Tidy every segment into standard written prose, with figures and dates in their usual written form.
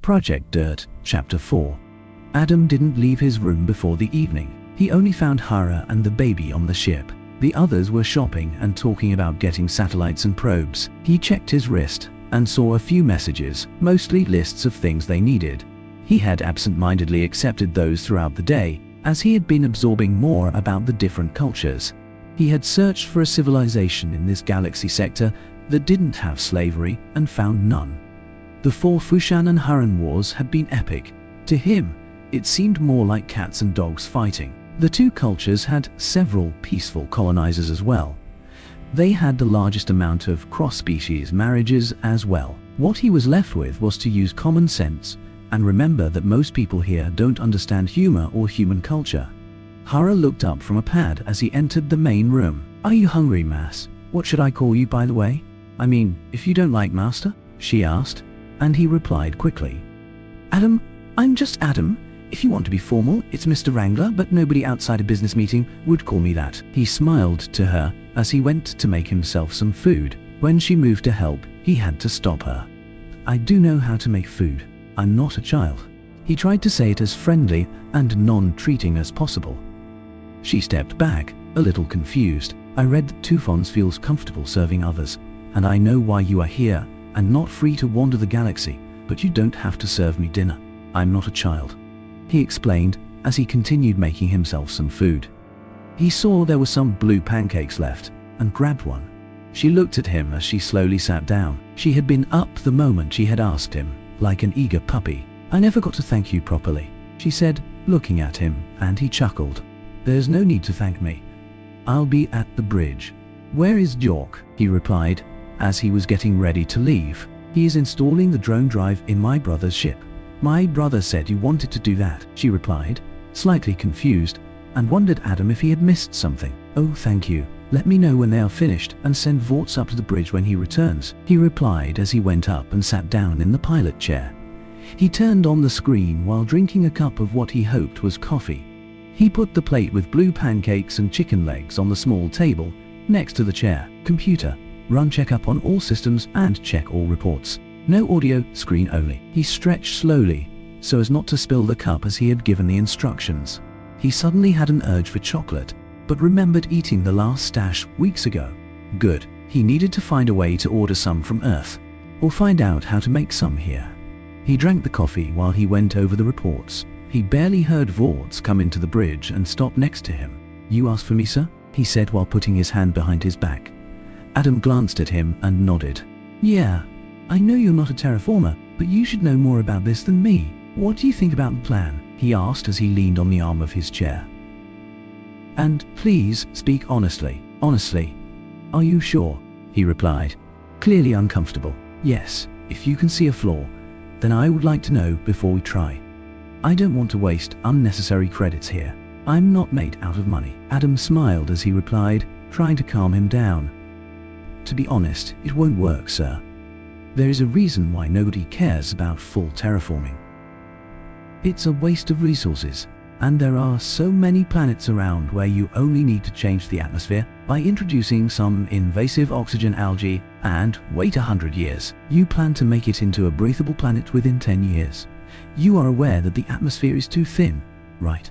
Project Dirt, Chapter 4. Adam didn't leave his room before the evening. He only found Hara and the baby on the ship. The others were shopping and talking about getting satellites and probes. He checked his wrist and saw a few messages, mostly lists of things they needed. He had absent-mindedly accepted those throughout the day, as he had been absorbing more about the different cultures. He had searched for a civilization in this galaxy sector that didn't have slavery and found none. The 4 Fushan and Huron wars had been epic. To him, it seemed more like cats and dogs fighting. The 2 cultures had several peaceful colonizers as well. They had the largest amount of cross-species marriages as well. What he was left with was to use common sense and remember that most people here don't understand humor or human culture. Hara looked up from a pad as he entered the main room. "Are you hungry, Mass? What should I call you, by the way? I mean, if you don't like Master?" she asked, and he replied quickly. "Adam, I'm just Adam. If you want to be formal, it's Mr. Wrangler, but nobody outside a business meeting would call me that." He smiled to her as he went to make himself some food. When she moved to help, he had to stop her. "I do know how to make food. I'm not a child." He tried to say it as friendly and non-treating as possible. She stepped back, a little confused. "I read that Tufons feels comfortable serving others, and I know why you are here and not free to wander the galaxy, but you don't have to serve me dinner. I'm not a child," he explained as he continued making himself some food. He saw there were some blue pancakes left and grabbed one. She looked at him as she slowly sat down. She had been up the moment she had asked him, like an eager puppy. "I never got to thank you properly," she said, looking at him, and he chuckled. "There's no need to thank me. I'll be at the bridge." "Where is Jork?" he replied, as he was getting ready to leave. "He is installing the drone drive in my brother's ship." "My brother said you wanted to do that," she replied, slightly confused, and wondered Adam if he had missed something. "Oh, thank you. Let me know when they are finished and send Vorts up to the bridge when he returns," he replied as he went up and sat down in the pilot chair. He turned on the screen while drinking a cup of what he hoped was coffee. He put the plate with blue pancakes and chicken legs on the small table next to the chair. "Computer, run checkup on all systems and check all reports. No audio, screen only." He stretched slowly so as not to spill the cup as he had given the instructions. He suddenly had an urge for chocolate, but remembered eating the last stash weeks ago. Good. He needed to find a way to order some from Earth, or find out how to make some here. He drank the coffee while he went over the reports. He barely heard Vorts come into the bridge and stop next to him. "You asked for me, sir?" he said while putting his hand behind his back. Adam glanced at him and nodded. "Yeah, I know you're not a terraformer, but you should know more about this than me. What do you think about the plan?" he asked as he leaned on the arm of his chair. "And please speak honestly." "Honestly? Are you sure?" he replied, clearly uncomfortable. "Yes, if you can see a flaw, then I would like to know before we try. I don't want to waste unnecessary credits here. I'm not made out of money." Adam smiled as he replied, trying to calm him down. "To be honest, it won't work, sir. There is a reason why nobody cares about full terraforming. It's a waste of resources, and there are so many planets around where you only need to change the atmosphere by introducing some invasive oxygen algae and wait 100 years. You plan to make it into a breathable planet within 10 years. You are aware that the atmosphere is too thin, right?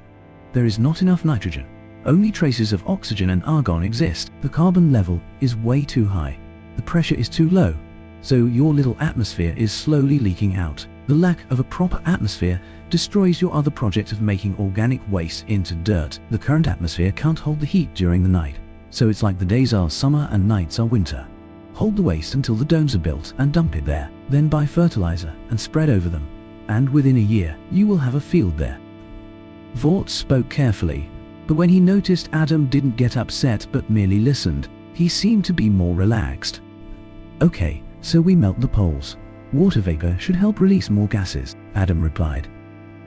There is not enough nitrogen. Only traces of oxygen and argon exist. The carbon level is way too high. The pressure is too low, so your little atmosphere is slowly leaking out. The lack of a proper atmosphere destroys your other project of making organic waste into dirt. The current atmosphere can't hold the heat during the night, so it's like the days are summer and nights are winter. Hold the waste until the domes are built and dump it there. Then buy fertilizer and spread over them, and within a year you will have a field there." Vorts spoke carefully, but when he noticed Adam didn't get upset but merely listened, he seemed to be more relaxed. "Okay, so we melt the poles. Water vapor should help release more gases," Adam replied.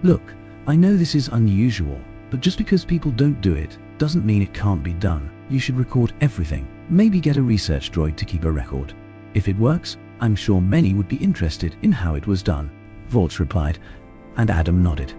"Look, I know this is unusual, but just because people don't do it doesn't mean it can't be done. You should record everything. Maybe get a research droid to keep a record. If it works, I'm sure many would be interested in how it was done," Vorts replied, and Adam nodded.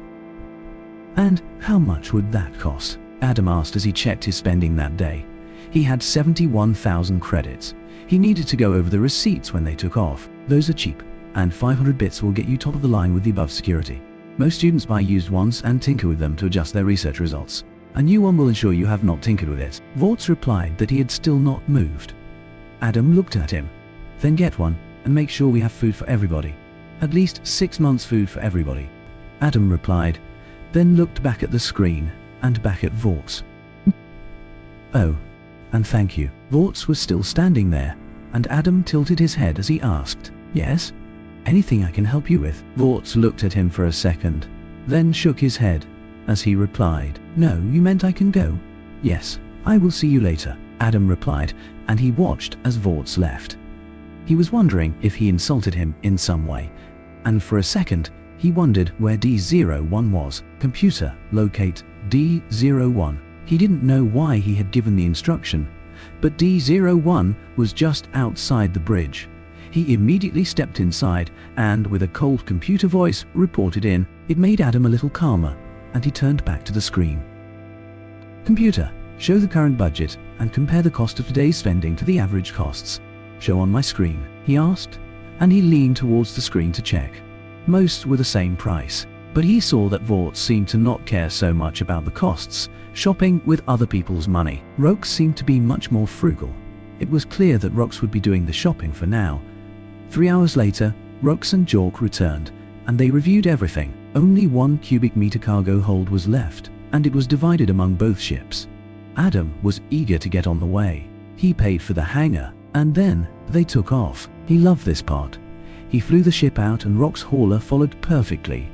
"And how much would that cost?" Adam asked as he checked his spending that day. He had 71,000 credits. He needed to go over the receipts when they took off. "Those are cheap. and 500 bits will get you top of the line with the above security. Most students buy used ones and tinker with them to adjust their research results. A new one will ensure you have not tinkered with it. Vorts replied that he had still not moved. Adam looked at him. Then get one, and make sure we have food for everybody. At least 6 months' food for everybody. Adam replied, then looked back at the screen, and back at Vorts. Oh, and thank you. Vorts was still standing there, and Adam tilted his head as he asked, yes? Anything I can help you with? Vorts looked at him for a second, then shook his head, as he replied, no, you meant I can go? Yes, I will see you later, Adam replied, and he watched as Vorts left. He was wondering if he insulted him in some way, and for a second, he wondered where D01 was. Computer, locate D01. He didn't know why he had given the instruction, but D01 was just outside the bridge. He immediately stepped inside and, with a cold computer voice, reported in. It made Adam a little calmer, and he turned back to the screen. Computer, show the current budget and compare the cost of today's spending to the average costs. Show on my screen, he asked, and he leaned towards the screen to check. Most were the same price, but he saw that Vorts seemed to not care so much about the costs, shopping with other people's money. Rox seemed to be much more frugal. It was clear that Rox would be doing the shopping for now. 3 hours later, Rox and Jork returned, and they reviewed everything. Only 1 cubic meter cargo hold was left, and it was divided among both ships. Adam was eager to get on the way. He paid for the hangar, and then they took off. He loved this part. He flew the ship out and Rox's hauler followed perfectly.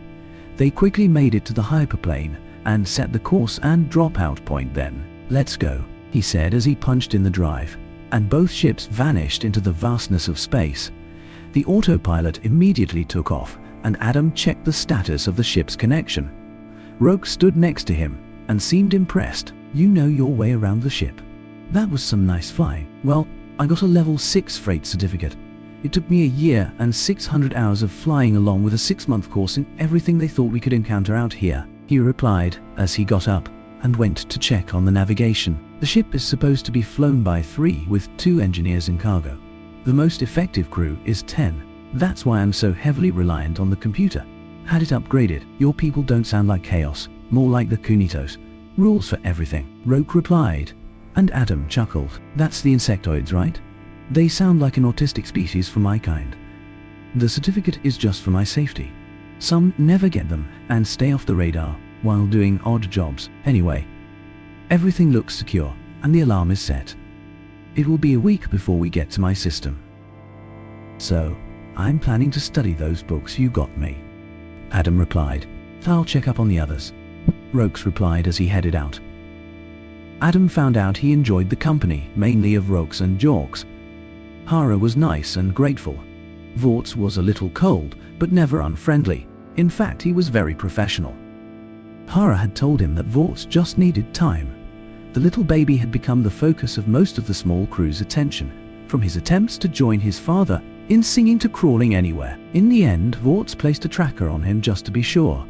They quickly made it to the hyperplane and set the course and dropout point then. Let's go, he said as he punched in the drive, and both ships vanished into the vastness of space. The autopilot immediately took off, and Adam checked the status of the ship's connection. Rox stood next to him and seemed impressed. You know your way around the ship. That was some nice flying. Well, I got a level 6 freight certificate. It took me a year and 600 hours of flying along with a 6-month course in everything they thought we could encounter out here, he replied as he got up and went to check on the navigation. The ship is supposed to be flown by 3 with 2 engineers in cargo. The most effective crew is 10. That's why I'm so heavily reliant on the computer. Had it upgraded, your people don't sound like chaos, more like the Kunitos. Rules for everything, Roke replied, and Adam chuckled. That's the insectoids, right? They sound like an autistic species for my kind. The certificate is just for my safety. Some never get them and stay off the radar while doing odd jobs. Anyway, everything looks secure and the alarm is set. It will be a week before we get to my system. So, I'm planning to study those books you got me. Adam replied. I'll check up on the others. Rox replied as he headed out. Adam found out he enjoyed the company, mainly of Rox and Jorks. Hara was nice and grateful. Vorts was a little cold, but never unfriendly. In fact, he was very professional. Hara had told him that Vorts just needed time. The little baby had become the focus of most of the small crew's attention, from his attempts to join his father in singing to crawling anywhere. In the end, Vorts placed a tracker on him just to be sure.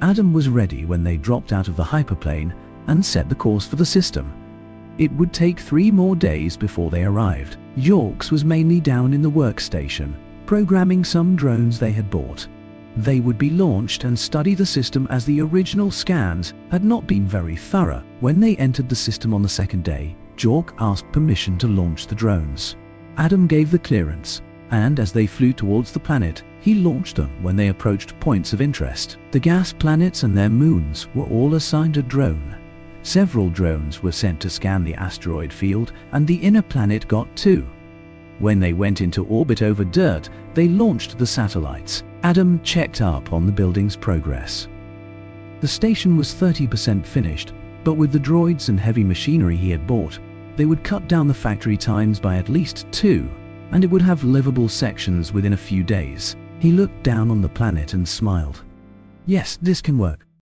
Adam was ready when they dropped out of the hyperplane and set the course for the system. It would take 3 more days before they arrived. Yorks was mainly down in the workstation, programming some drones they had bought. They would be launched and study the system as the original scans had not been very thorough. When they entered the system on the 2nd day, Jork asked permission to launch the drones. Adam gave the clearance, and as they flew towards the planet, he launched them when they approached points of interest. The gas planets and their moons were all assigned a drone. Several drones were sent to scan the asteroid field, and the inner planet got 2. When they went into orbit over dirt, they launched the satellites. Adam checked up on the building's progress. The station was 30% finished, but with the droids and heavy machinery he had bought, they would cut down the factory times by at least 2, and it would have livable sections within a few days. He looked down on the planet and smiled. Yes, this can work.